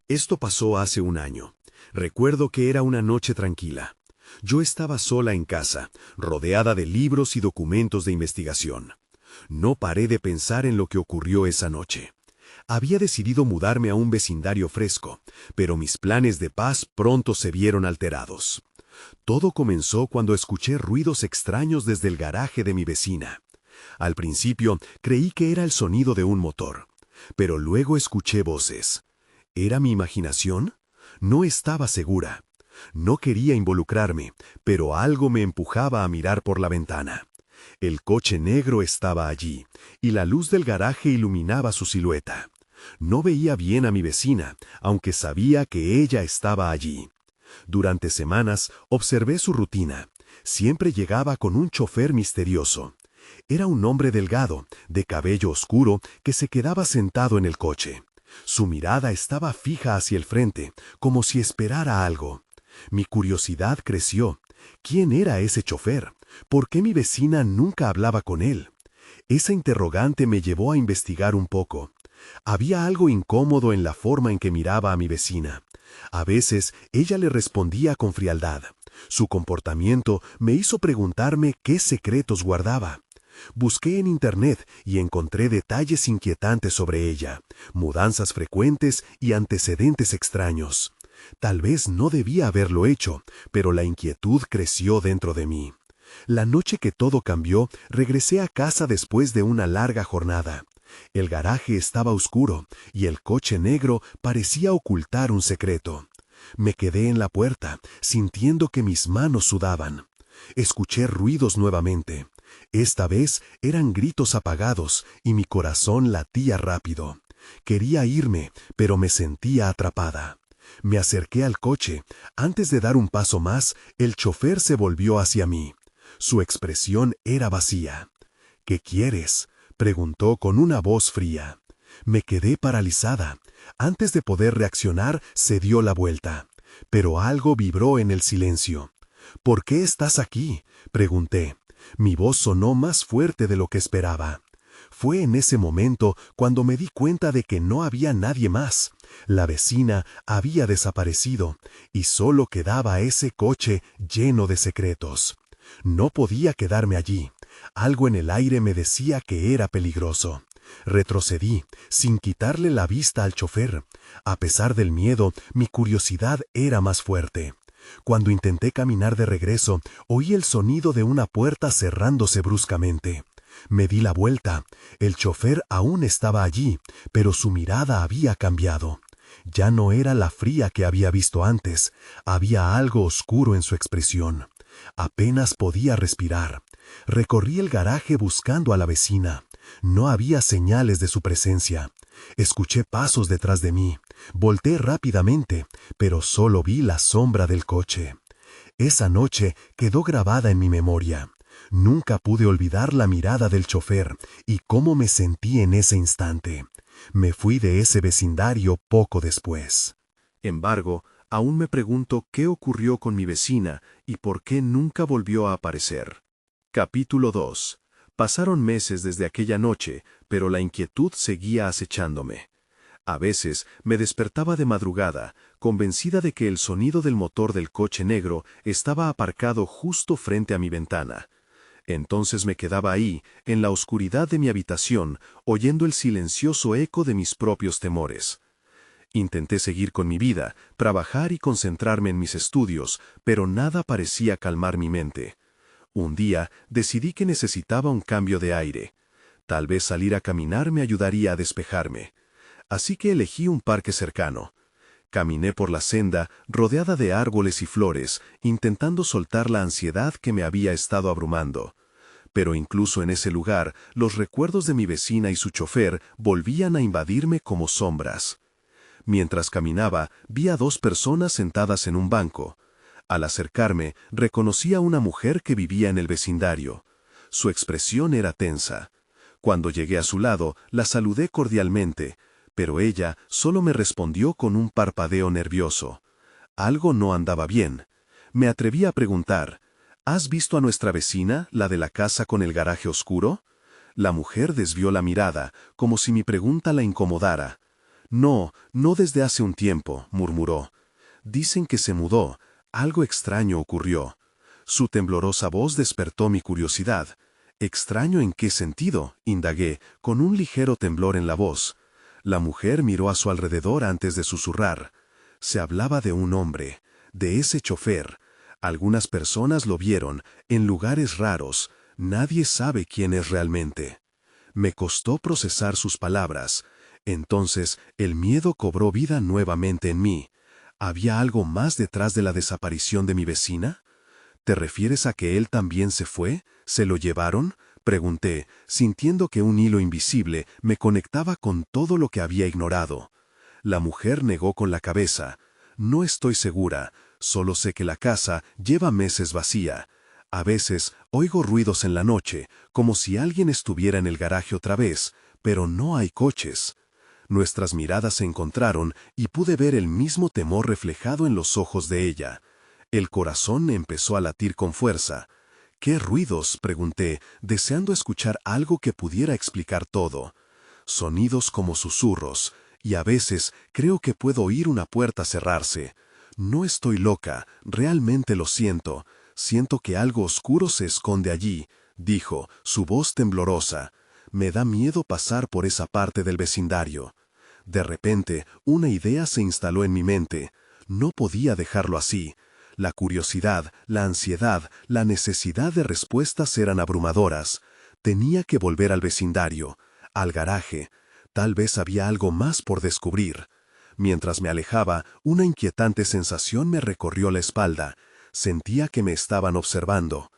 Esto pasó hace un año. Recuerdo que era una noche tranquila. Yo estaba sola en casa, rodeada de libros y documentos de investigación. No paré de pensar en lo que ocurrió esa noche. Había decidido mudarme a un vecindario fresco, pero mis planes de paz pronto se vieron alterados. Todo comenzó cuando escuché ruidos extraños desde el garaje de mi vecina. Al principio creí que era el sonido de un motor, pero luego escuché voces. ¿Era mi imaginación? No estaba segura. No quería involucrarme, pero algo me empujaba a mirar por la ventana. El coche negro estaba allí, y la luz del garaje iluminaba su silueta. No veía bien a mi vecina, aunque sabía que ella estaba allí. Durante semanas observé su rutina. Siempre llegaba con un chofer misterioso. Era un hombre delgado, de cabello oscuro, que se quedaba sentado en el coche. Su mirada estaba fija hacia el frente, como si esperara algo. Mi curiosidad creció. ¿Quién era ese chofer? ¿Por qué mi vecina nunca hablaba con él? Esa interrogante me llevó a investigar un poco. Había algo incómodo en la forma en que miraba a mi vecina. A veces ella le respondía con frialdad. Su comportamiento me hizo preguntarme qué secretos guardaba. Busqué en internet y encontré detalles inquietantes sobre ella, mudanzas frecuentes y antecedentes extraños. Tal vez no debía haberlo hecho, pero la inquietud creció dentro de mí. La noche que todo cambió, regresé a casa después de una larga jornada. El garaje estaba oscuro y el coche negro parecía ocultar un secreto. Me quedé en la puerta, sintiendo que mis manos sudaban. Escuché ruidos nuevamente. Esta vez eran gritos apagados y mi corazón latía rápido. Quería irme, pero me sentía atrapada. Me acerqué al coche. Antes de dar un paso más, el chofer se volvió hacia mí. Su expresión era vacía. ¿Qué quieres?, preguntó con una voz fría. Me quedé paralizada. Antes de poder reaccionar, se dio la vuelta. Pero algo vibró en el silencio. ¿Por qué estás aquí?, pregunté. Mi voz sonó más fuerte de lo que esperaba. Fue en ese momento cuando me di cuenta de que no había nadie más. La vecina había desaparecido y solo quedaba ese coche lleno de secretos. No podía quedarme allí. Algo en el aire me decía que era peligroso. Retrocedí, sin quitarle la vista al chofer. A pesar del miedo, mi curiosidad era más fuerte. Cuando intenté caminar de regreso, oí el sonido de una puerta cerrándose bruscamente. Me di la vuelta. El chofer aún estaba allí, pero su mirada había cambiado. Ya no era la fría que había visto antes. Había algo oscuro en su expresión. Apenas podía respirar. Recorrí el garaje buscando a la vecina. No había señales de su presencia. Escuché pasos detrás de mí. Volté rápidamente, pero solo vi la sombra del coche. Esa noche quedó grabada en mi memoria. Nunca pude olvidar la mirada del chofer y cómo me sentí en ese instante. Me fui de ese vecindario poco después. Embargo, aún me pregunto qué ocurrió con mi vecina y por qué nunca volvió a aparecer. Capítulo 2. Pasaron meses desde aquella noche, pero la inquietud seguía acechándome. A veces me despertaba de madrugada, convencida de que el sonido del motor del coche negro estaba aparcado justo frente a mi ventana. Entonces me quedaba ahí, en la oscuridad de mi habitación, oyendo el silencioso eco de mis propios temores. Intenté seguir con mi vida, trabajar y concentrarme en mis estudios, pero nada parecía calmar mi mente. Un día decidí que necesitaba un cambio de aire. Tal vez salir a caminar me ayudaría a despejarme. Así que elegí un parque cercano. Caminé por la senda, rodeada de árboles y flores, intentando soltar la ansiedad que me había estado abrumando. Pero incluso en ese lugar, los recuerdos de mi vecina y su chofer volvían a invadirme como sombras. Mientras caminaba, vi a dos personas sentadas en un banco. Al acercarme, reconocí a una mujer que vivía en el vecindario. Su expresión era tensa. Cuando llegué a su lado, la saludé cordialmente, pero ella solo me respondió con un parpadeo nervioso. Algo no andaba bien. Me atreví a preguntar, ¿has visto a nuestra vecina, la de la casa con el garaje oscuro? La mujer desvió la mirada, como si mi pregunta la incomodara. No, no desde hace un tiempo, murmuró. Dicen que se mudó. Algo extraño ocurrió. Su temblorosa voz despertó mi curiosidad. ¿Extraño en qué sentido?, indagué, con un ligero temblor en la voz. La mujer miró a su alrededor antes de susurrar. Se hablaba de un hombre, de ese chofer. Algunas personas lo vieron, en lugares raros. Nadie sabe quién es realmente. Me costó procesar sus palabras. Entonces el miedo cobró vida nuevamente en mí. ¿Había algo más detrás de la desaparición de mi vecina? ¿Te refieres a que él también se fue? ¿Se lo llevaron?, pregunté, sintiendo que un hilo invisible me conectaba con todo lo que había ignorado. La mujer negó con la cabeza. No estoy segura, solo sé que la casa lleva meses vacía. A veces oigo ruidos en la noche, como si alguien estuviera en el garaje otra vez, pero no hay coches. Nuestras miradas se encontraron y pude ver el mismo temor reflejado en los ojos de ella. El corazón empezó a latir con fuerza. ¿Qué ruidos?, pregunté, deseando escuchar algo que pudiera explicar todo. Sonidos como susurros, y a veces creo que puedo oír una puerta cerrarse. No estoy loca, realmente lo siento. Siento que algo oscuro se esconde allí, dijo, su voz temblorosa. Me da miedo pasar por esa parte del vecindario. De repente, una idea se instaló en mi mente. No podía dejarlo así. La curiosidad, la ansiedad, la necesidad de respuestas eran abrumadoras. Tenía que volver al vecindario, al garaje. Tal vez había algo más por descubrir. Mientras me alejaba, una inquietante sensación me recorrió la espalda. Sentía que me estaban observando.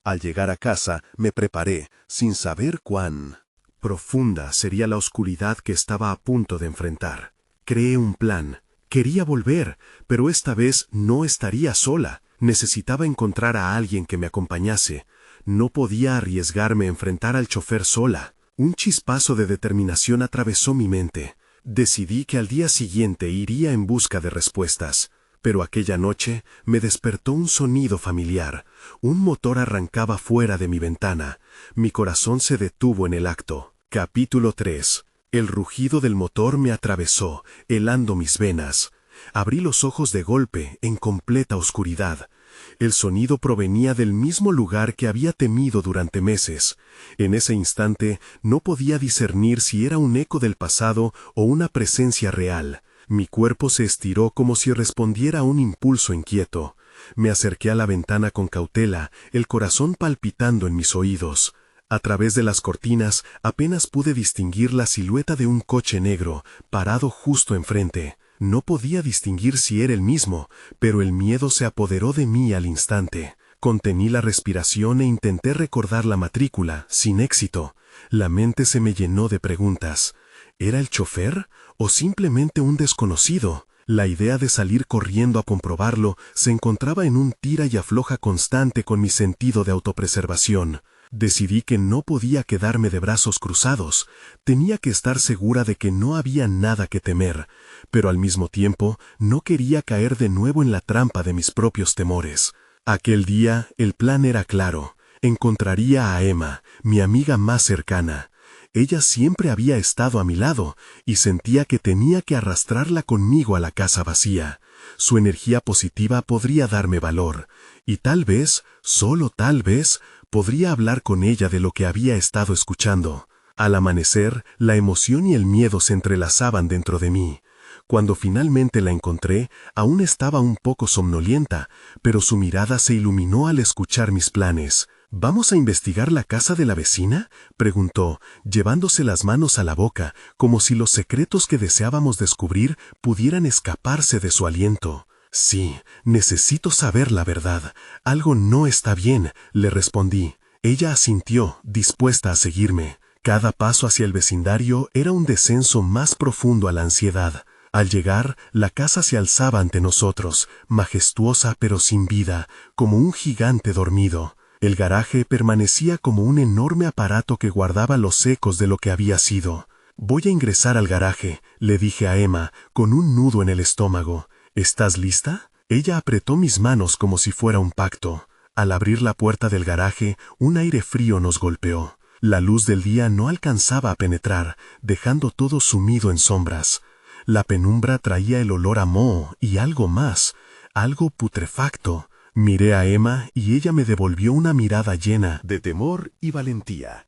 Al llegar a casa, me preparé, sin saber cuán profunda sería la oscuridad que estaba a punto de enfrentar. Creé un plan. Quería volver, pero esta vez no estaría sola. Necesitaba encontrar a alguien que me acompañase. No podía arriesgarme a enfrentar al chofer sola. Un chispazo de determinación atravesó mi mente. Decidí que al día siguiente iría en busca de respuestas. Pero aquella noche me despertó un sonido familiar. Un motor arrancaba fuera de mi ventana. Mi corazón se detuvo en el acto. Capítulo 3. El rugido del motor me atravesó, helando mis venas. Abrí los ojos de golpe, en completa oscuridad. El sonido provenía del mismo lugar que había temido durante meses. En ese instante no podía discernir si era un eco del pasado o una presencia real. Mi cuerpo se estiró como si respondiera a un impulso inquieto. Me acerqué a la ventana con cautela, el corazón palpitando en mis oídos. A través de las cortinas apenas pude distinguir la silueta de un coche negro, parado justo enfrente. No podía distinguir si era el mismo, pero el miedo se apoderó de mí al instante. Contení la respiración e intenté recordar la matrícula, sin éxito. La mente se me llenó de preguntas. ¿Era el chofer o simplemente un desconocido? La idea de salir corriendo a comprobarlo se encontraba en un tira y afloja constante con mi sentido de autopreservación. Decidí que no podía quedarme de brazos cruzados. Tenía que estar segura de que no había nada que temer, pero al mismo tiempo no quería caer de nuevo en la trampa de mis propios temores. Aquel día el plan era claro. Encontraría a Emma, mi amiga más cercana. Ella siempre había estado a mi lado y sentía que tenía que arrastrarla conmigo a la casa vacía. Su energía positiva podría darme valor, y tal vez, solo tal vez, podría hablar con ella de lo que había estado escuchando. Al amanecer, la emoción y el miedo se entrelazaban dentro de mí. Cuando finalmente la encontré, aún estaba un poco somnolienta, pero su mirada se iluminó al escuchar mis planes. ¿Vamos a investigar la casa de la vecina?, preguntó, llevándose las manos a la boca, como si los secretos que deseábamos descubrir pudieran escaparse de su aliento. Sí, necesito saber la verdad. Algo no está bien, le respondí. Ella asintió, dispuesta a seguirme. Cada paso hacia el vecindario era un descenso más profundo a la ansiedad. Al llegar, la casa se alzaba ante nosotros, majestuosa pero sin vida, como un gigante dormido. El garaje permanecía como un enorme aparato que guardaba los ecos de lo que había sido. «Voy a ingresar al garaje», le dije a Emma, con un nudo en el estómago. «¿Estás lista?» Ella apretó mis manos como si fuera un pacto. Al abrir la puerta del garaje, un aire frío nos golpeó. La luz del día no alcanzaba a penetrar, dejando todo sumido en sombras. La penumbra traía el olor a moho y algo más, algo putrefacto. Miré a Emma y ella me devolvió una mirada llena de temor y valentía.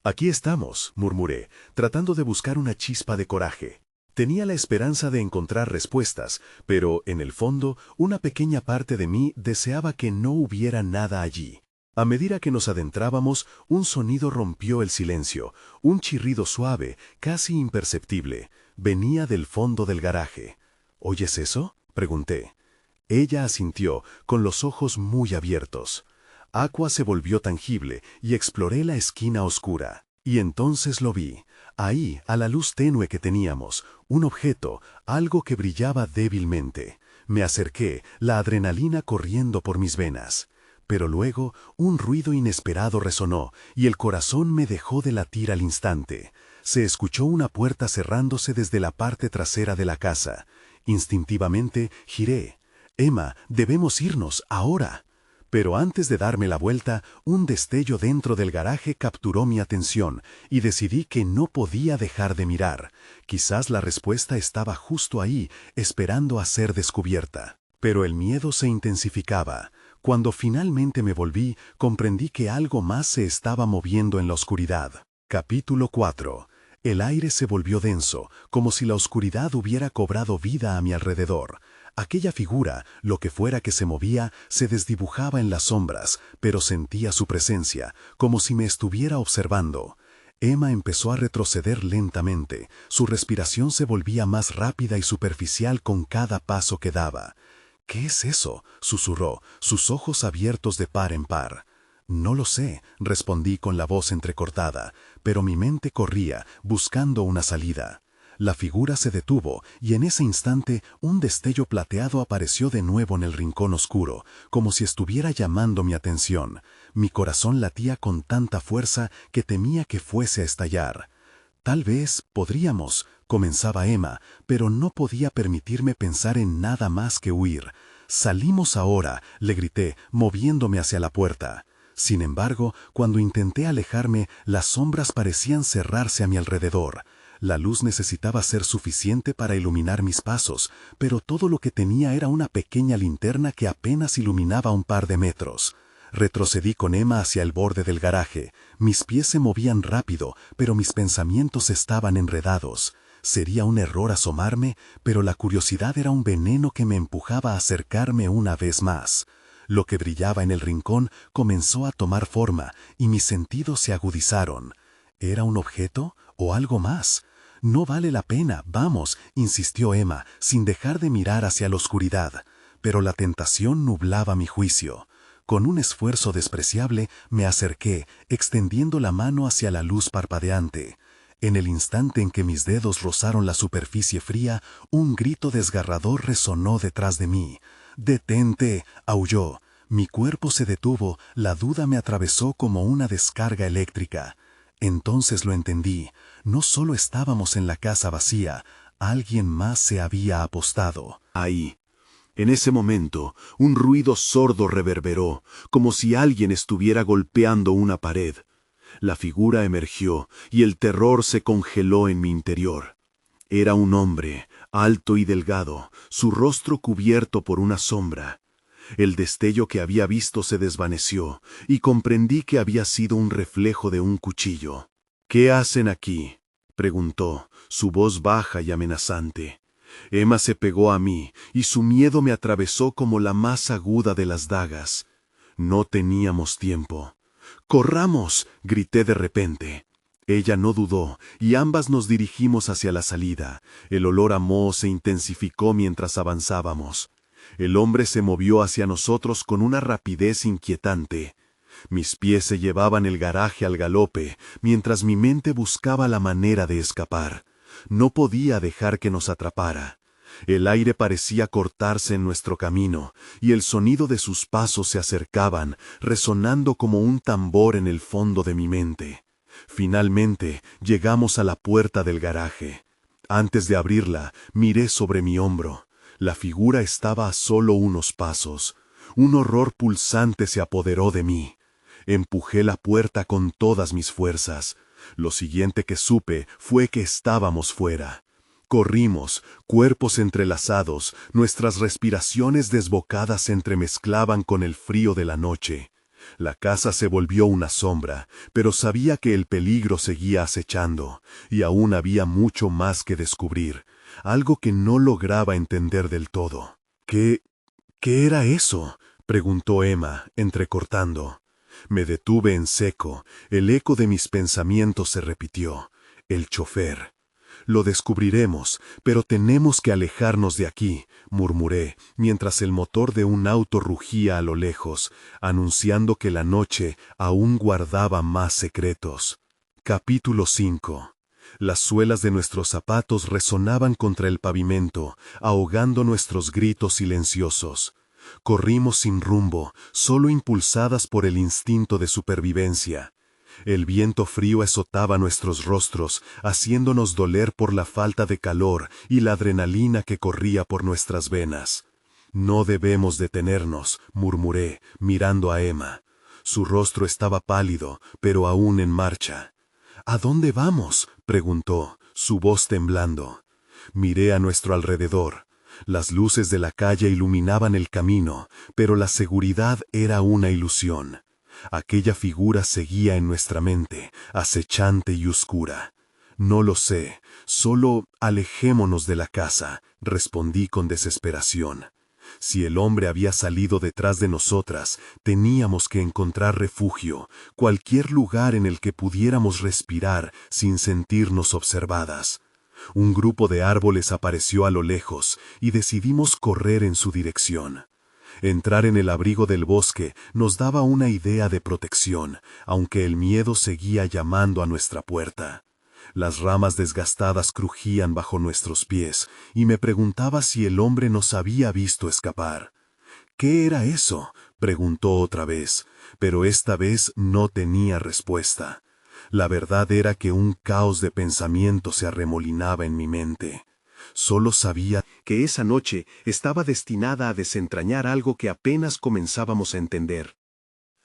«Aquí estamos», murmuré, tratando de buscar una chispa de coraje. Tenía la esperanza de encontrar respuestas, pero, en el fondo, una pequeña parte de mí deseaba que no hubiera nada allí. A medida que nos adentrábamos, un sonido rompió el silencio, un chirrido suave, casi imperceptible. Venía del fondo del garaje. «¿Oyes eso?», pregunté. Ella asintió, con los ojos muy abiertos. Aqua se volvió tangible y exploré la esquina oscura. Y entonces lo vi. Ahí, a la luz tenue que teníamos, un objeto, algo que brillaba débilmente. Me acerqué, la adrenalina corriendo por mis venas. Pero luego, un ruido inesperado resonó, y el corazón me dejó de latir al instante. Se escuchó una puerta cerrándose desde la parte trasera de la casa. Instintivamente, giré. «Emma, debemos irnos, ahora». Pero antes de darme la vuelta, un destello dentro del garaje capturó mi atención y decidí que no podía dejar de mirar. Quizás la respuesta estaba justo ahí, esperando a ser descubierta. Pero el miedo se intensificaba. Cuando finalmente me volví, comprendí que algo más se estaba moviendo en la oscuridad. Capítulo 4. El aire se volvió denso, como si la oscuridad hubiera cobrado vida a mi alrededor. Aquella figura, lo que fuera que se movía, se desdibujaba en las sombras, pero sentía su presencia, como si me estuviera observando. Emma empezó a retroceder lentamente, su respiración se volvía más rápida y superficial con cada paso que daba. «¿Qué es eso?», susurró, sus ojos abiertos de par en par. «No lo sé», respondí con la voz entrecortada, pero mi mente corría, buscando una salida. La figura se detuvo, y en ese instante un destello plateado apareció de nuevo en el rincón oscuro, como si estuviera llamando mi atención. Mi corazón latía con tanta fuerza que temía que fuese a estallar. «Tal vez podríamos», comenzaba Emma, pero no podía permitirme pensar en nada más que huir. «Salimos ahora», le grité, moviéndome hacia la puerta. Sin embargo, cuando intenté alejarme, las sombras parecían cerrarse a mi alrededor. La luz necesitaba ser suficiente para iluminar mis pasos, pero todo lo que tenía era una pequeña linterna que apenas iluminaba un par de metros. Retrocedí con Emma hacia el borde del garaje. Mis pies se movían rápido, pero mis pensamientos estaban enredados. Sería un error asomarme, pero la curiosidad era un veneno que me empujaba a acercarme una vez más. Lo que brillaba en el rincón comenzó a tomar forma, y mis sentidos se agudizaron. ¿Era un objeto o algo más? «No vale la pena, vamos», insistió Emma, sin dejar de mirar hacia la oscuridad. Pero la tentación nublaba mi juicio. Con un esfuerzo despreciable me acerqué, extendiendo la mano hacia la luz parpadeante. En el instante en que mis dedos rozaron la superficie fría, un grito desgarrador resonó detrás de mí. «¡Detente!», aulló. Mi cuerpo se detuvo, la duda me atravesó como una descarga eléctrica. Entonces lo entendí. No solo estábamos en la casa vacía, alguien más se había apostado. Ahí. En ese momento, un ruido sordo reverberó, como si alguien estuviera golpeando una pared. La figura emergió, y el terror se congeló en mi interior. Era un hombre, alto y delgado, su rostro cubierto por una sombra. El destello que había visto se desvaneció, y comprendí que había sido un reflejo de un cuchillo. «¿Qué hacen aquí?», preguntó, su voz baja y amenazante. Emma se pegó a mí, y su miedo me atravesó como la más aguda de las dagas. No teníamos tiempo. «¡Corramos!», grité de repente. Ella no dudó, y ambas nos dirigimos hacia la salida. El olor a moho se intensificó mientras avanzábamos. El hombre se movió hacia nosotros con una rapidez inquietante. Mis pies se llevaban el garaje al galope, mientras mi mente buscaba la manera de escapar. No podía dejar que nos atrapara. El aire parecía cortarse en nuestro camino, y el sonido de sus pasos se acercaban, resonando como un tambor en el fondo de mi mente. Finalmente, llegamos a la puerta del garaje. Antes de abrirla, miré sobre mi hombro. La figura estaba a solo unos pasos. Un horror pulsante se apoderó de mí. Empujé la puerta con todas mis fuerzas. Lo siguiente que supe fue que estábamos fuera. Corrimos, cuerpos entrelazados, nuestras respiraciones desbocadas se entremezclaban con el frío de la noche. La casa se volvió una sombra, pero sabía que el peligro seguía acechando, y aún había mucho más que descubrir, algo que no lograba entender del todo. ¿Qué era eso?, preguntó Emma, entrecortando. Me detuve en seco, el eco de mis pensamientos se repitió. El chofer. Lo descubriremos, pero tenemos que alejarnos de aquí, murmuré, mientras el motor de un auto rugía a lo lejos, anunciando que la noche aún guardaba más secretos. Capítulo 5. Las suelas de nuestros zapatos resonaban contra el pavimento, ahogando nuestros gritos silenciosos. Corrimos sin rumbo, solo impulsadas por el instinto de supervivencia. El viento frío azotaba nuestros rostros, haciéndonos doler por la falta de calor y la adrenalina que corría por nuestras venas. No debemos detenernos, murmuré, mirando a Emma. Su rostro estaba pálido, pero aún en marcha. ¿A dónde vamos?, preguntó, su voz temblando. Miré a nuestro alrededor. Las luces de la calle iluminaban el camino, pero la seguridad era una ilusión. Aquella figura seguía en nuestra mente, acechante y oscura. No lo sé, solo alejémonos de la casa, respondí con desesperación. Si el hombre había salido detrás de nosotras, teníamos que encontrar refugio, cualquier lugar en el que pudiéramos respirar sin sentirnos observadas. Un grupo de árboles apareció a lo lejos y decidimos correr en su dirección. Entrar en el abrigo del bosque nos daba una idea de protección, aunque el miedo seguía llamando a nuestra puerta. Las ramas desgastadas crujían bajo nuestros pies, y me preguntaba si el hombre nos había visto escapar. ¿Qué era eso?, preguntó otra vez, pero esta vez no tenía respuesta. La verdad era que un caos de pensamientos se arremolinaba en mi mente. Solo sabía que esa noche estaba destinada a desentrañar algo que apenas comenzábamos a entender.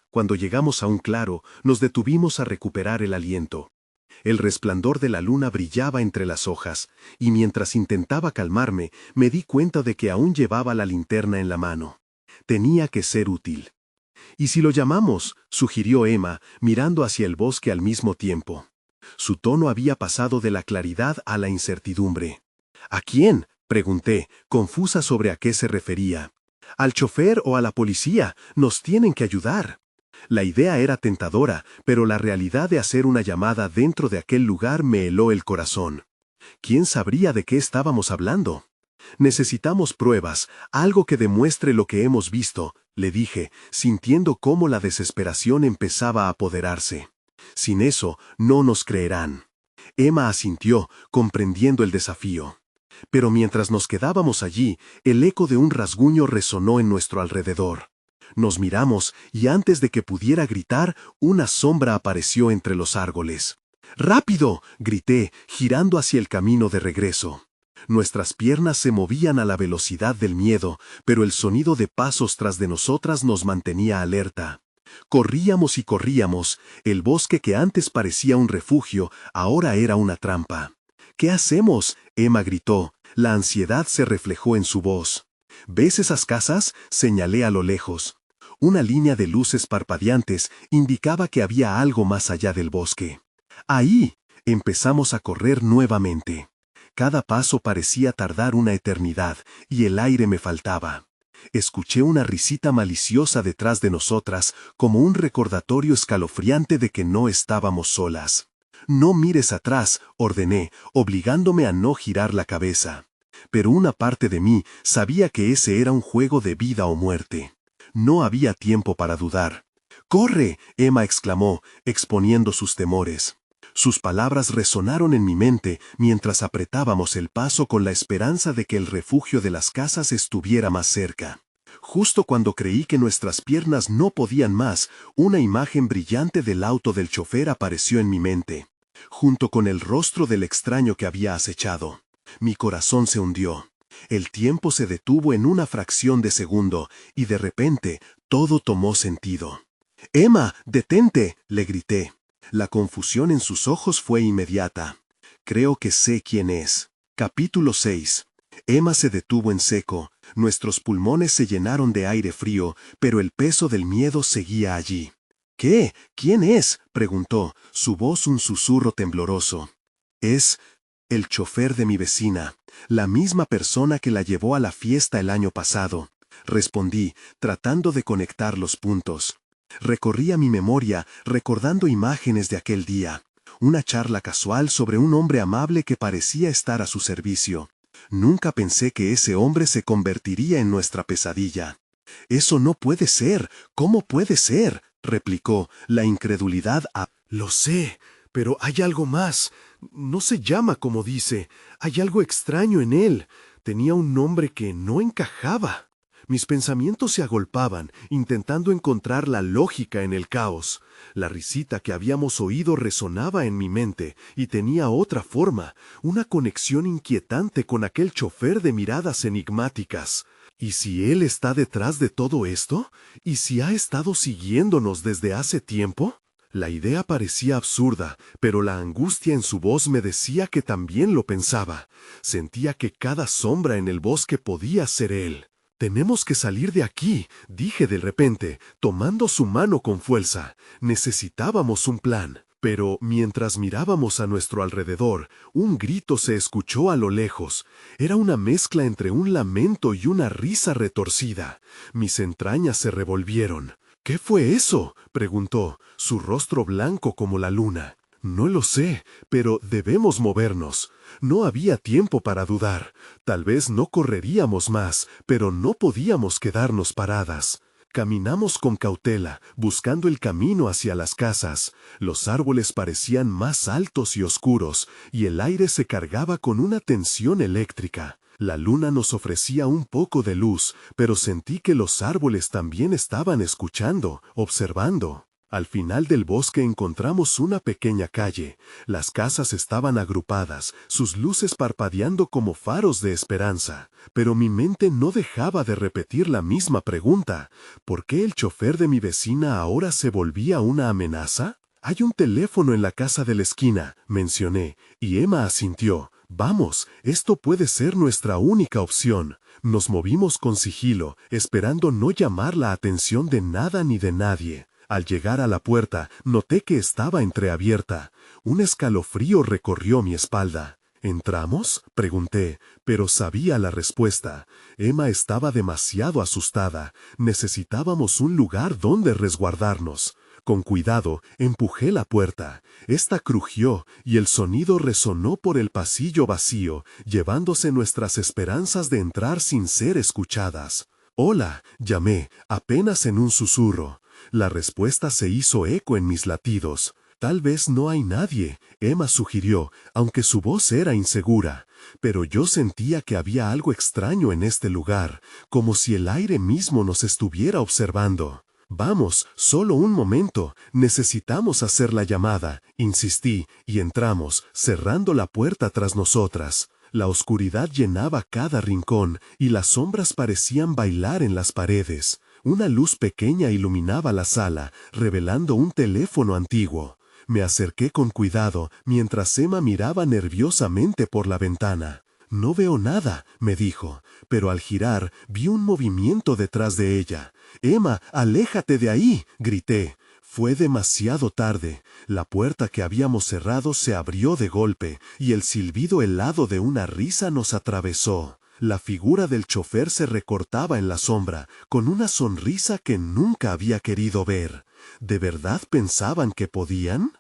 Cuando llegamos a un claro, nos detuvimos a recuperar el aliento. El resplandor de la luna brillaba entre las hojas, y mientras intentaba calmarme, me di cuenta de que aún llevaba la linterna en la mano. Tenía que ser útil. «¿Y si lo llamamos?», sugirió Emma, mirando hacia el bosque al mismo tiempo. Su tono había pasado de la claridad a la incertidumbre. «¿A quién?», pregunté, confusa sobre a qué se refería. «¿Al chofer o a la policía? Nos tienen que ayudar». La idea era tentadora, pero la realidad de hacer una llamada dentro de aquel lugar me heló el corazón. ¿Quién sabría de qué estábamos hablando? «Necesitamos pruebas, algo que demuestre lo que hemos visto», le dije, sintiendo cómo la desesperación empezaba a apoderarse. «Sin eso, no nos creerán». Emma asintió, comprendiendo el desafío. Pero mientras nos quedábamos allí, el eco de un rasguño resonó en nuestro alrededor. Nos miramos y antes de que pudiera gritar, una sombra apareció entre los árboles. «¡Rápido!», grité, girando hacia el camino de regreso. Nuestras piernas se movían a la velocidad del miedo, pero el sonido de pasos tras de nosotras nos mantenía alerta. Corríamos y corríamos, el bosque que antes parecía un refugio, ahora era una trampa. «¿Qué hacemos?», Emma gritó. La ansiedad se reflejó en su voz. «¿Ves esas casas?», señalé a lo lejos. Una línea de luces parpadeantes indicaba que había algo más allá del bosque. «Ahí», empezamos a correr nuevamente. Cada paso parecía tardar una eternidad, y el aire me faltaba. Escuché una risita maliciosa detrás de nosotras, como un recordatorio escalofriante de que no estábamos solas. «No mires atrás», ordené, obligándome a no girar la cabeza. Pero una parte de mí sabía que ese era un juego de vida o muerte. No había tiempo para dudar. «¡Corre!», Emma exclamó, exponiendo sus temores. Sus palabras resonaron en mi mente mientras apretábamos el paso con la esperanza de que el refugio de las casas estuviera más cerca. Justo cuando creí que nuestras piernas no podían más, una imagen brillante del auto del chofer apareció en mi mente, junto con el rostro del extraño que había acechado. Mi corazón se hundió. El tiempo se detuvo en una fracción de segundo, y de repente todo tomó sentido. «¡Emma, detente!», le grité. La confusión en sus ojos fue inmediata. «Creo que sé quién es». Capítulo 6. Emma se detuvo en seco. Nuestros pulmones se llenaron de aire frío, pero el peso del miedo seguía allí. ¿Qué? ¿Quién es?, preguntó, su voz un susurro tembloroso. Es el chofer de mi vecina, la misma persona que la llevó a la fiesta el año pasado, respondí, tratando de conectar los puntos. Recorría mi memoria, recordando imágenes de aquel día. Una charla casual sobre un hombre amable que parecía estar a su servicio. Nunca pensé que ese hombre se convertiría en nuestra pesadilla. «Eso no puede ser. ¿Cómo puede ser?», replicó, la incredulidad a... Lo sé, pero hay algo más. No se llama como dice. Hay algo extraño en él. Tenía un nombre que no encajaba. Mis pensamientos se agolpaban, intentando encontrar la lógica en el caos. La risita que habíamos oído resonaba en mi mente y tenía otra forma, una conexión inquietante con aquel chofer de miradas enigmáticas. ¿Y si él está detrás de todo esto? ¿Y si ha estado siguiéndonos desde hace tiempo? La idea parecía absurda, pero la angustia en su voz me decía que también lo pensaba. Sentía que cada sombra en el bosque podía ser él. «Tenemos que salir de aquí», dije de repente, tomando su mano con fuerza. Necesitábamos un plan. Pero mientras mirábamos a nuestro alrededor, un grito se escuchó a lo lejos. Era una mezcla entre un lamento y una risa retorcida. Mis entrañas se revolvieron. «¿Qué fue eso?», preguntó, su rostro blanco como la luna. «No lo sé, pero debemos movernos». No había tiempo para dudar. Tal vez no correríamos más, pero no podíamos quedarnos paradas. Caminamos con cautela, buscando el camino hacia las casas. Los árboles parecían más altos y oscuros, y el aire se cargaba con una tensión eléctrica. La luna nos ofrecía un poco de luz, pero sentí que los árboles también estaban escuchando, observando. Al final del bosque encontramos una pequeña calle. Las casas estaban agrupadas, sus luces parpadeando como faros de esperanza. Pero mi mente no dejaba de repetir la misma pregunta. ¿Por qué el chofer de mi vecina ahora se volvía una amenaza? «Hay un teléfono en la casa de la esquina», mencioné, y Emma asintió. «Vamos, esto puede ser nuestra única opción». Nos movimos con sigilo, esperando no llamar la atención de nada ni de nadie. Al llegar a la puerta, noté que estaba entreabierta. Un escalofrío recorrió mi espalda. «¿Entramos?», pregunté, pero sabía la respuesta. Emma estaba demasiado asustada. Necesitábamos un lugar donde resguardarnos. Con cuidado, empujé la puerta. Esta crujió y el sonido resonó por el pasillo vacío, llevándose nuestras esperanzas de entrar sin ser escuchadas. «Hola», llamé, apenas en un susurro. La respuesta se hizo eco en mis latidos. «Tal vez no hay nadie», Emma sugirió, aunque su voz era insegura. Pero yo sentía que había algo extraño en este lugar, como si el aire mismo nos estuviera observando. «Vamos, solo un momento, necesitamos hacer la llamada», insistí, y entramos, cerrando la puerta tras nosotras. La oscuridad llenaba cada rincón, y las sombras parecían bailar en las paredes. Una luz pequeña iluminaba la sala, revelando un teléfono antiguo. Me acerqué con cuidado, mientras Emma miraba nerviosamente por la ventana. «No veo nada», me dijo, pero al girar vi un movimiento detrás de ella. «Emma, aléjate de ahí», grité. Fue demasiado tarde. La puerta que habíamos cerrado se abrió de golpe, y el silbido helado de una risa nos atravesó. La figura del chofer se recortaba en la sombra, con una sonrisa que nunca había querido ver. ¿De verdad pensaban que podían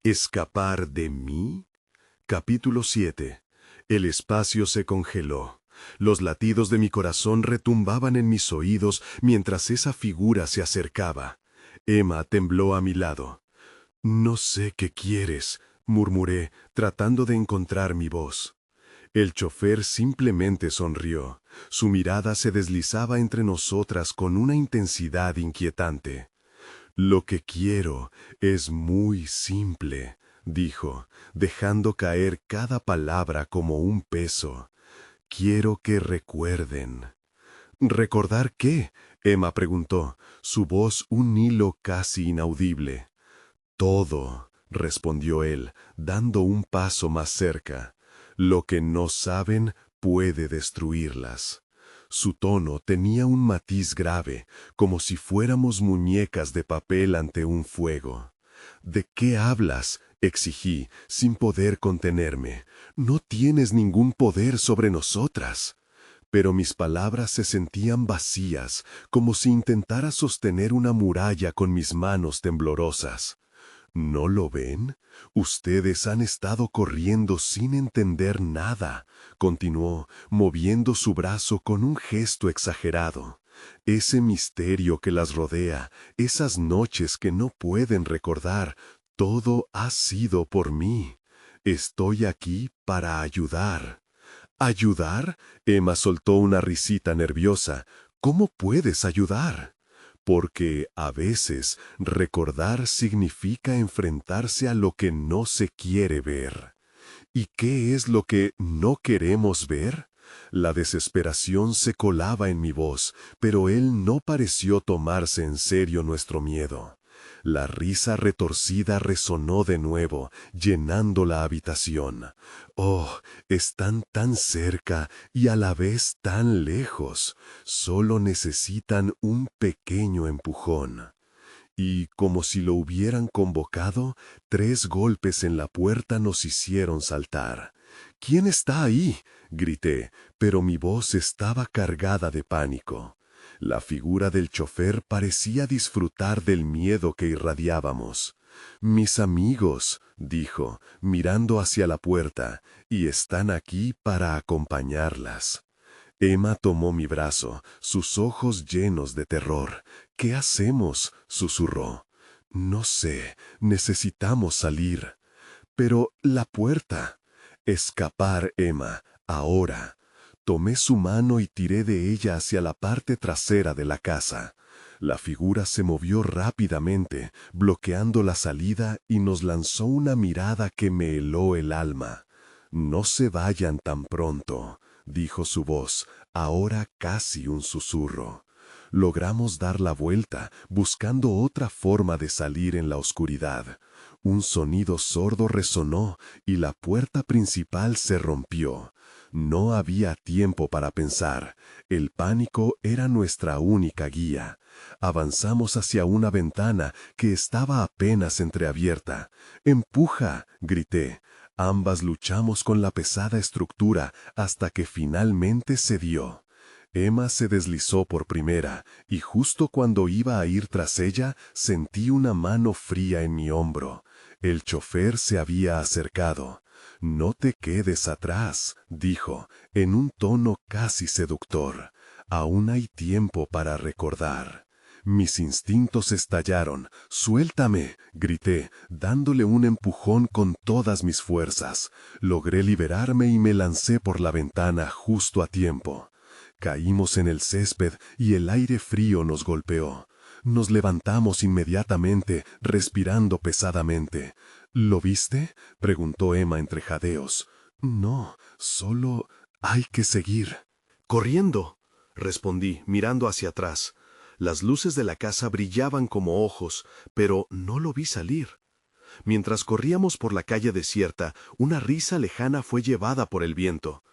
escapar de mí? Capítulo 7. El espacio se congeló. Los latidos de mi corazón retumbaban en mis oídos mientras esa figura se acercaba. Emma tembló a mi lado. «No sé qué quieres», murmuré, tratando de encontrar mi voz. El chofer simplemente sonrió. Su mirada se deslizaba entre nosotras con una intensidad inquietante. «Lo que quiero es muy simple», dijo, dejando caer cada palabra como un peso. «Quiero que recuerden». «¿Recordar qué?», Emma preguntó, su voz un hilo casi inaudible. «Todo», respondió él, dando un paso más cerca. Lo que no saben puede destruirlas. Su tono tenía un matiz grave, como si fuéramos muñecas de papel ante un fuego. ¿De qué hablas?, exigí, sin poder contenerme. No tienes ningún poder sobre nosotras. Pero mis palabras se sentían vacías, como si intentara sostener una muralla con mis manos temblorosas. ¿No lo ven? Ustedes han estado corriendo sin entender nada, continuó, moviendo su brazo con un gesto exagerado. Ese misterio que las rodea, esas noches que no pueden recordar, todo ha sido por mí. Estoy aquí para ayudar. ¿Ayudar? Emma soltó una risita nerviosa. ¿Cómo puedes ayudar? Porque a veces recordar significa enfrentarse a lo que no se quiere ver. ¿Y qué es lo que no queremos ver? La desesperación se colaba en mi voz, pero él no pareció tomarse en serio nuestro miedo. La risa retorcida resonó de nuevo, llenando la habitación. Oh, están tan cerca y a la vez tan lejos. Solo necesitan un pequeño empujón. Y como si lo hubieran convocado, 3 golpes en la puerta nos hicieron saltar. ¿Quién está ahí?, grité, pero mi voz estaba cargada de pánico. La figura del chofer parecía disfrutar del miedo que irradiábamos. «Mis amigos», dijo, mirando hacia la puerta, «y están aquí para acompañarlas». Emma tomó mi brazo, sus ojos llenos de terror. «¿Qué hacemos?», susurró. «No sé, necesitamos salir». «Pero la puerta». «Escapar, Emma, ahora». Tomé su mano y tiré de ella hacia la parte trasera de la casa. La figura se movió rápidamente, bloqueando la salida y nos lanzó una mirada que me heló el alma. «No se vayan tan pronto», dijo su voz, ahora casi un susurro. Logramos dar la vuelta, buscando otra forma de salir en la oscuridad. Un sonido sordo resonó y la puerta principal se rompió. No había tiempo para pensar. El pánico era nuestra única guía. Avanzamos hacia una ventana que estaba apenas entreabierta. «¡Empuja!», grité. Ambas luchamos con la pesada estructura hasta que finalmente cedió. Emma se deslizó por primera, y justo cuando iba a ir tras ella, sentí una mano fría en mi hombro. El chofer se había acercado. «No te quedes atrás», dijo, en un tono casi seductor. «Aún hay tiempo para recordar». Mis instintos estallaron. «¡Suéltame!», grité, dándole un empujón con todas mis fuerzas. Logré liberarme y me lancé por la ventana justo a tiempo. Caímos en el césped y el aire frío nos golpeó. Nos levantamos inmediatamente, respirando pesadamente. «¿Lo viste?», preguntó Emma entre jadeos. «No, solo hay que seguir». «Corriendo», respondí, mirando hacia atrás. Las luces de la casa brillaban como ojos, pero no lo vi salir. Mientras corríamos por la calle desierta, una risa lejana fue llevada por el viento.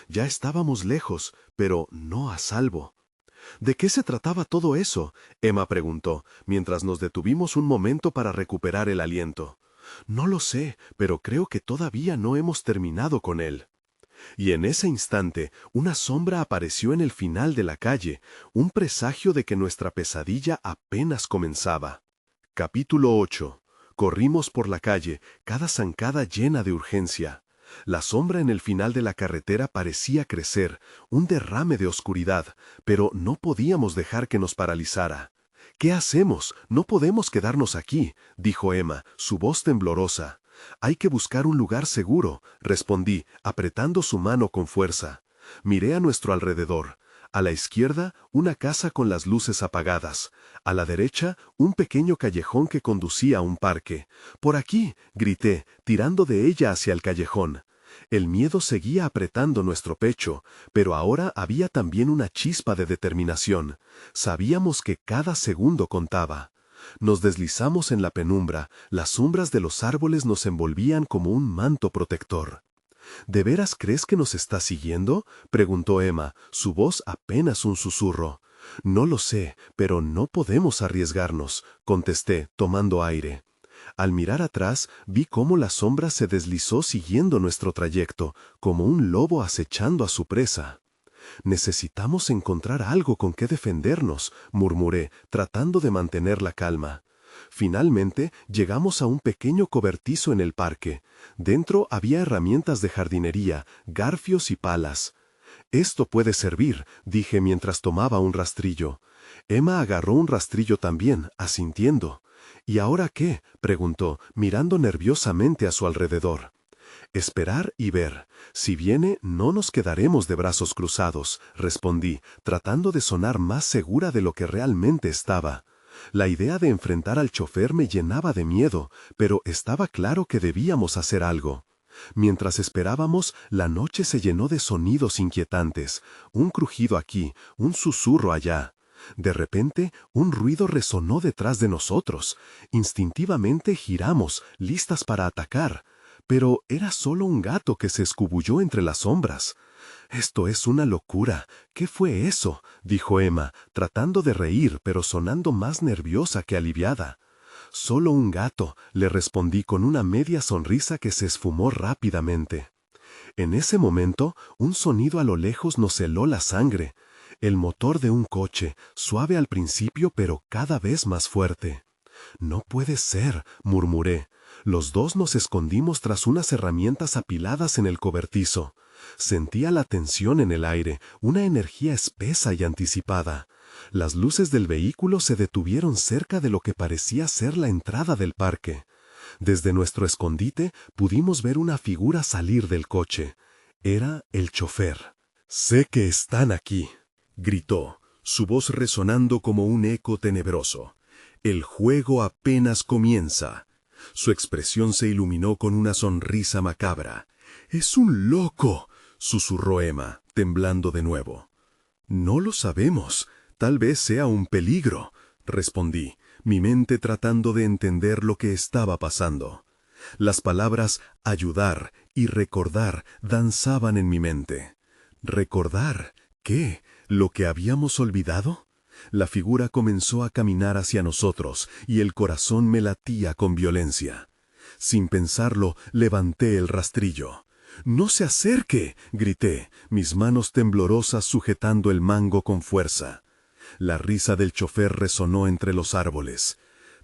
Ya estábamos lejos, pero no a salvo. «¿De qué se trataba todo eso?», Emma preguntó, mientras nos detuvimos un momento para recuperar el aliento. «No lo sé, pero creo que todavía no hemos terminado con él». Y en ese instante, una sombra apareció en el final de la calle, un presagio de que nuestra pesadilla apenas comenzaba. Capítulo 8. Corrimos por la calle, cada zancada llena de urgencia. La sombra en el final de la carretera parecía crecer, un derrame de oscuridad, pero no podíamos dejar que nos paralizara. «¿Qué hacemos? No podemos quedarnos aquí», dijo Emma, su voz temblorosa. «Hay que buscar un lugar seguro», respondí, apretando su mano con fuerza. Miré a nuestro alrededor. A la izquierda, una casa con las luces apagadas. A la derecha, un pequeño callejón que conducía a un parque. «¡Por aquí!», grité, tirando de ella hacia el callejón. El miedo seguía apretando nuestro pecho, pero ahora había también una chispa de determinación. Sabíamos que cada segundo contaba. Nos deslizamos en la penumbra, las sombras de los árboles nos envolvían como un manto protector. ¿De veras crees que nos está siguiendo?, preguntó Emma, su voz apenas un susurro. No lo sé, pero no podemos arriesgarnos, contesté, tomando aire. Al mirar atrás, vi cómo la sombra se deslizó siguiendo nuestro trayecto, como un lobo acechando a su presa. Necesitamos encontrar algo con que defendernos, murmuré, tratando de mantener la calma. Finalmente, llegamos a un pequeño cobertizo en el parque. Dentro había herramientas de jardinería, garfios y palas. «Esto puede servir», dije mientras tomaba un rastrillo. Emma agarró un rastrillo también, asintiendo. «¿Y ahora qué?», preguntó, mirando nerviosamente a su alrededor. «Esperar y ver. Si viene, no nos quedaremos de brazos cruzados», respondí, tratando de sonar más segura de lo que realmente estaba. La idea de enfrentar al chofer me llenaba de miedo, pero estaba claro que debíamos hacer algo. Mientras esperábamos, la noche se llenó de sonidos inquietantes, un crujido aquí, un susurro allá. De repente, un ruido resonó detrás de nosotros. Instintivamente giramos, listas para atacar. Pero era solo un gato que se escabulló entre las sombras. «Esto es una locura. ¿Qué fue eso?», dijo Emma, tratando de reír, pero sonando más nerviosa que aliviada. «Solo un gato», le respondí con una media sonrisa que se esfumó rápidamente. En ese momento, un sonido a lo lejos nos heló la sangre. El motor de un coche, suave al principio pero cada vez más fuerte. «No puede ser», murmuré. Los dos nos escondimos tras unas herramientas apiladas en el cobertizo. Sentía la tensión en el aire, una energía espesa y anticipada. Las luces del vehículo se detuvieron cerca de lo que parecía ser la entrada del parque. Desde nuestro escondite pudimos ver una figura salir del coche. Era el chofer. «Sé que están aquí», gritó, su voz resonando como un eco tenebroso. «El juego apenas comienza». Su expresión se iluminó con una sonrisa macabra. «Es un loco», susurró Emma, temblando de nuevo. «No lo sabemos. Tal vez sea un peligro», respondí, mi mente tratando de entender lo que estaba pasando. Las palabras ayudar y recordar danzaban en mi mente. ¿Recordar qué? ¿Lo que habíamos olvidado? La figura comenzó a caminar hacia nosotros y el corazón me latía con violencia. Sin pensarlo, levanté el rastrillo. «¡No se acerque!», grité, mis manos temblorosas sujetando el mango con fuerza. La risa del chofer resonó entre los árboles.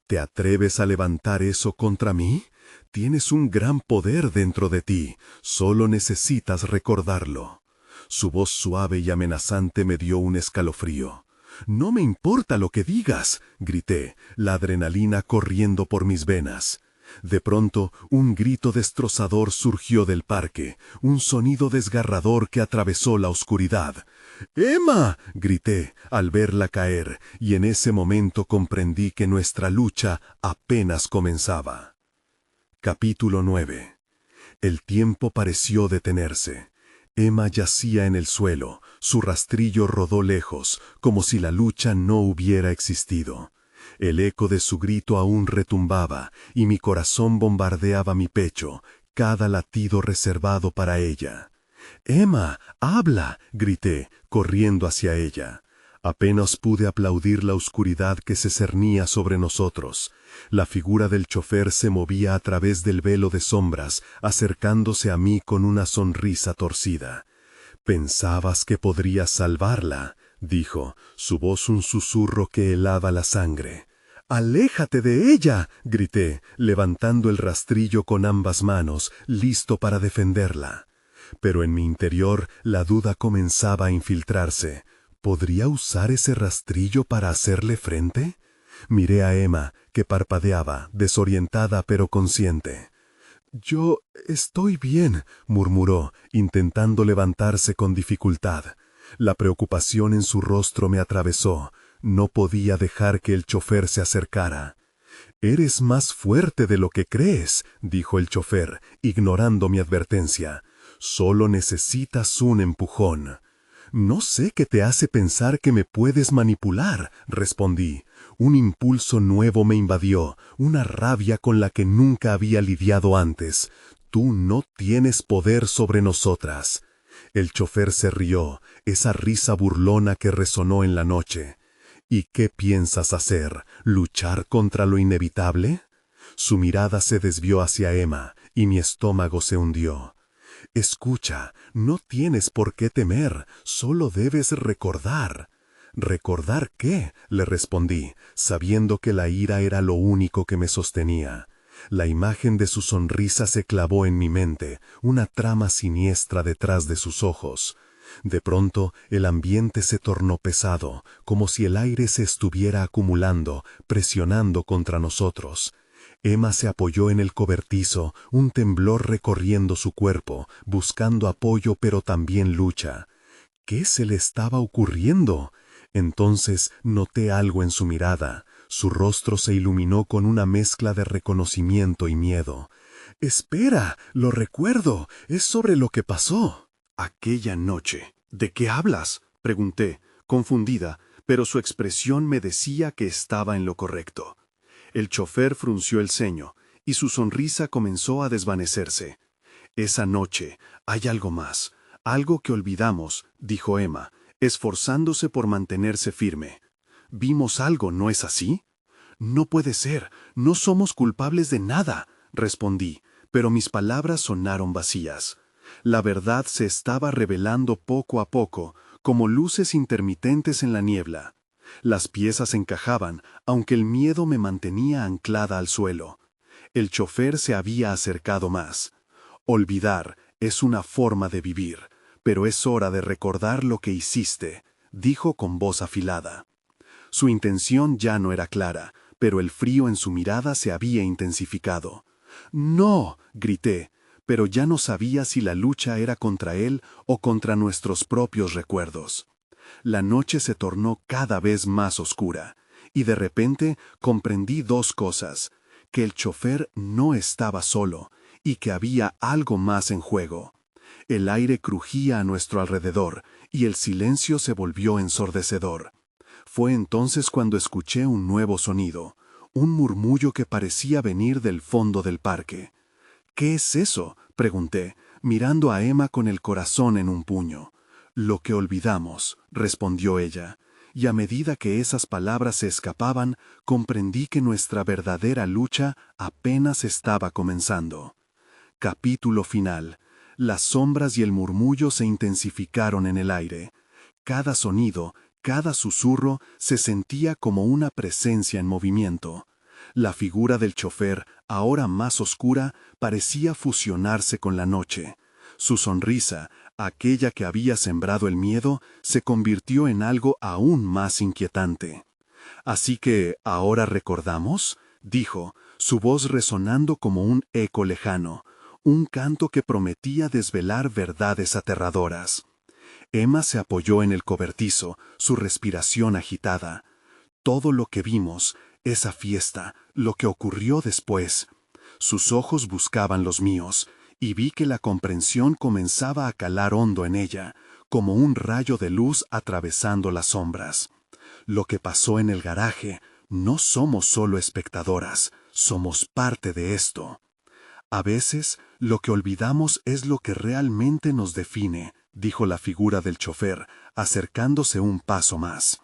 «¿Te atreves a levantar eso contra mí? Tienes un gran poder dentro de ti, solo necesitas recordarlo». Su voz suave y amenazante me dio un escalofrío. «No me importa lo que digas», grité, la adrenalina corriendo por mis venas. De pronto, un grito destrozador surgió del parque, un sonido desgarrador que atravesó la oscuridad. «¡Emma!», grité, al verla caer, y en ese momento comprendí que nuestra lucha apenas comenzaba. Capítulo 9. El tiempo pareció detenerse. Emma yacía en el suelo, su rastrillo rodó lejos, como si la lucha no hubiera existido. El eco de su grito aún retumbaba, y mi corazón bombardeaba mi pecho, cada latido reservado para ella. «¡Emma, habla!», grité, corriendo hacia ella. Apenas pude aplaudir la oscuridad que se cernía sobre nosotros. La figura del chofer se movía a través del velo de sombras, acercándose a mí con una sonrisa torcida. «¿Pensabas que podrías salvarla?», dijo, su voz un susurro que helaba la sangre. «¡Aléjate de ella!», grité, levantando el rastrillo con ambas manos, listo para defenderla. Pero en mi interior la duda comenzaba a infiltrarse. ¿Podría usar ese rastrillo para hacerle frente? Miré a Emma, que parpadeaba, desorientada pero consciente. «Yo estoy bien», murmuró, intentando levantarse con dificultad. La preocupación en su rostro me atravesó. No podía dejar que el chofer se acercara. «Eres más fuerte de lo que crees», dijo el chofer, ignorando mi advertencia. «Solo necesitas un empujón». «No sé qué te hace pensar que me puedes manipular», respondí. Un impulso nuevo me invadió, una rabia con la que nunca había lidiado antes. Tú no tienes poder sobre nosotras. El chofer se rió, esa risa burlona que resonó en la noche. ¿Y qué piensas hacer? ¿Luchar contra lo inevitable? Su mirada se desvió hacia Emma, y mi estómago se hundió. Escucha, no tienes por qué temer, solo debes recordar. ¿Recordar qué?, le respondí, sabiendo que la ira era lo único que me sostenía. La imagen de su sonrisa se clavó en mi mente, una trama siniestra detrás de sus ojos. De pronto, el ambiente se tornó pesado, como si el aire se estuviera acumulando, presionando contra nosotros. Emma se apoyó en el cobertizo, un temblor recorriendo su cuerpo, buscando apoyo pero también lucha. ¿Qué se le estaba ocurriendo? Entonces noté algo en su mirada. Su rostro se iluminó con una mezcla de reconocimiento y miedo. «Espera, lo recuerdo, es sobre lo que pasó». Aquella noche. ¿De qué hablas?, pregunté, confundida, pero su expresión me decía que estaba en lo correcto. El chofer frunció el ceño, y su sonrisa comenzó a desvanecerse. Esa noche hay algo más, algo que olvidamos, dijo Emma, esforzándose por mantenerse firme. Vimos algo, ¿no es así? No puede ser, no somos culpables de nada, respondí, pero mis palabras sonaron vacías. La verdad se estaba revelando poco a poco, como luces intermitentes en la niebla. Las piezas encajaban, aunque el miedo me mantenía anclada al suelo. El chofer se había acercado más. Olvidar es una forma de vivir, pero es hora de recordar lo que hiciste, dijo con voz afilada. Su intención ya no era clara, pero el frío en su mirada se había intensificado. «No», grité, pero ya no sabía si la lucha era contra él o contra nuestros propios recuerdos. La noche se tornó cada vez más oscura, y de repente comprendí dos cosas: que el chofer no estaba solo, y que había algo más en juego. El aire crujía a nuestro alrededor, y el silencio se volvió ensordecedor. Fue entonces cuando escuché un nuevo sonido, un murmullo que parecía venir del fondo del parque. «¿Qué es eso?», pregunté, mirando a Emma con el corazón en un puño. «Lo que olvidamos», respondió ella, y a medida que esas palabras se escapaban, comprendí que nuestra verdadera lucha apenas estaba comenzando. Capítulo final. Las sombras y el murmullo se intensificaron en el aire. Cada sonido, cada susurro se sentía como una presencia en movimiento. La figura del chofer, ahora más oscura, parecía fusionarse con la noche. Su sonrisa, aquella que había sembrado el miedo, se convirtió en algo aún más inquietante. «Así que, ¿ahora recordamos?», dijo, su voz resonando como un eco lejano, un canto que prometía desvelar verdades aterradoras. Emma se apoyó en el cobertizo, su respiración agitada. Todo lo que vimos, esa fiesta, lo que ocurrió después. Sus ojos buscaban los míos, y vi que la comprensión comenzaba a calar hondo en ella, como un rayo de luz atravesando las sombras. Lo que pasó en el garaje, no somos solo espectadoras, somos parte de esto. A veces, lo que olvidamos es lo que realmente nos define, dijo la figura del chofer, acercándose un paso más.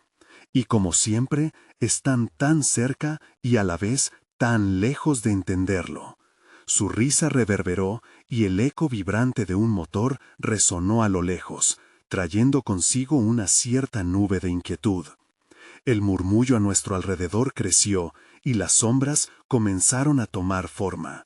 Y como siempre, están tan cerca y a la vez tan lejos de entenderlo. Su risa reverberó y el eco vibrante de un motor resonó a lo lejos, trayendo consigo una cierta nube de inquietud. El murmullo a nuestro alrededor creció y las sombras comenzaron a tomar forma.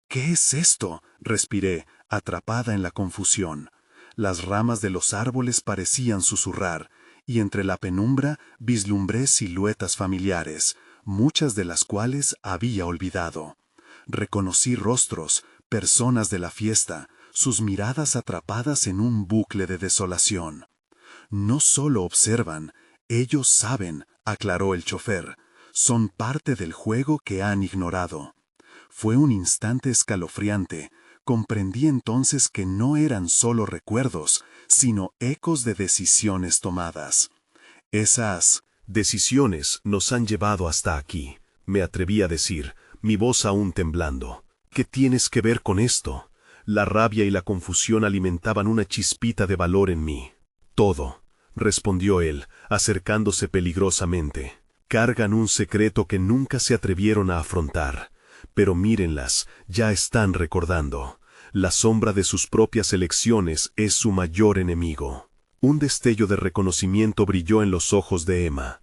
«¿Qué es esto?», respiré, atrapada en la confusión. Las ramas de los árboles parecían susurrar, y entre la penumbra vislumbré siluetas familiares, muchas de las cuales había olvidado. Reconocí rostros, personas de la fiesta, sus miradas atrapadas en un bucle de desolación. «No solo observan, ellos saben», aclaró el chofer. «Son parte del juego que han ignorado». Fue un instante escalofriante. Comprendí entonces que no eran solo recuerdos, sino ecos de decisiones tomadas. «Esas decisiones nos han llevado hasta aquí», me atreví a decir, mi voz aún temblando. «¿Qué tienes que ver con esto?». La rabia y la confusión alimentaban una chispita de valor en mí. Todo, respondió él, acercándose peligrosamente. Cargan un secreto que nunca se atrevieron a afrontar. Pero mírenlas, ya están recordando. La sombra de sus propias elecciones es su mayor enemigo. Un destello de reconocimiento brilló en los ojos de Emma.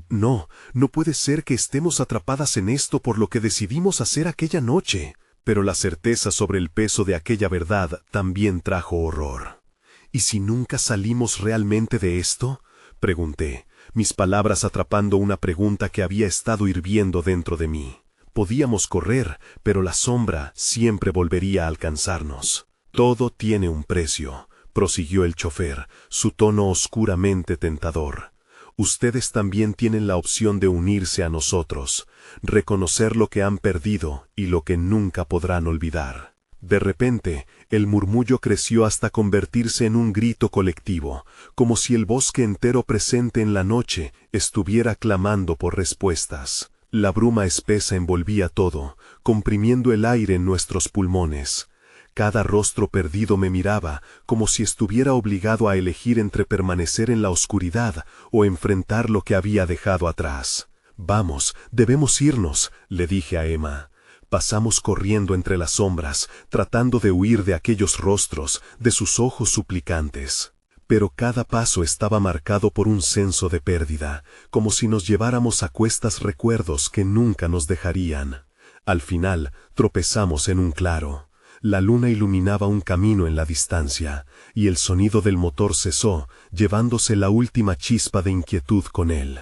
No puede ser que estemos atrapadas en esto por lo que decidimos hacer aquella noche. Pero la certeza sobre el peso de aquella verdad también trajo horror. ¿Y si nunca salimos realmente de esto?, pregunté, mis palabras atrapando una pregunta que había estado hirviendo dentro de mí. Podíamos correr, pero la sombra siempre volvería a alcanzarnos. Todo tiene un precio, prosiguió el chofer, su tono oscuramente tentador. Ustedes también tienen la opción de unirse a nosotros, reconocer lo que han perdido y lo que nunca podrán olvidar. De repente, el murmullo creció hasta convertirse en un grito colectivo, como si el bosque entero presente en la noche estuviera clamando por respuestas. La bruma espesa envolvía todo, comprimiendo el aire en nuestros pulmones. Cada rostro perdido me miraba, como si estuviera obligado a elegir entre permanecer en la oscuridad o enfrentar lo que había dejado atrás. Vamos, debemos irnos, le dije a Emma. Pasamos corriendo entre las sombras, tratando de huir de aquellos rostros, de sus ojos suplicantes. Pero cada paso estaba marcado por un senso de pérdida, como si nos lleváramos a cuestas recuerdos que nunca nos dejarían. Al final, tropezamos en un claro. La luna iluminaba un camino en la distancia, y el sonido del motor cesó, llevándose la última chispa de inquietud con él.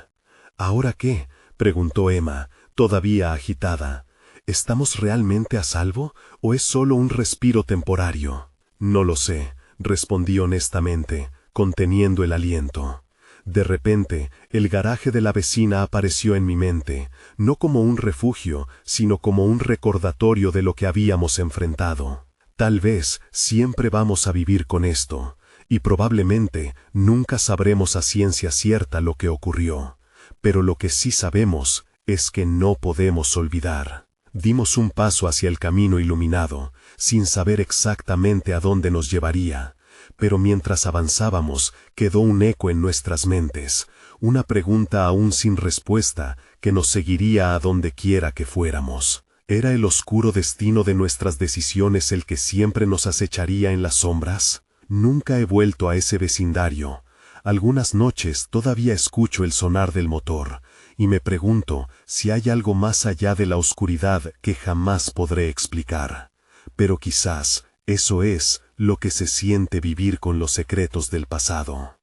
¿Ahora qué?, preguntó Emma, todavía agitada. ¿Estamos realmente a salvo, o es solo un respiro temporario? No lo sé, respondí honestamente, conteniendo el aliento. De repente, el garaje de la vecina apareció en mi mente, no como un refugio, sino como un recordatorio de lo que habíamos enfrentado. Tal vez siempre vamos a vivir con esto, y probablemente nunca sabremos a ciencia cierta lo que ocurrió. Pero lo que sí sabemos es que no podemos olvidar. Dimos un paso hacia el camino iluminado, sin saber exactamente a dónde nos llevaría. Pero mientras avanzábamos, quedó un eco en nuestras mentes, una pregunta aún sin respuesta que nos seguiría a donde quiera que fuéramos. ¿Era el oscuro destino de nuestras decisiones el que siempre nos acecharía en las sombras? Nunca he vuelto a ese vecindario. Algunas noches todavía escucho el sonar del motor, y me pregunto si hay algo más allá de la oscuridad que jamás podré explicar. Pero quizás eso es lo que se siente vivir con los secretos del pasado.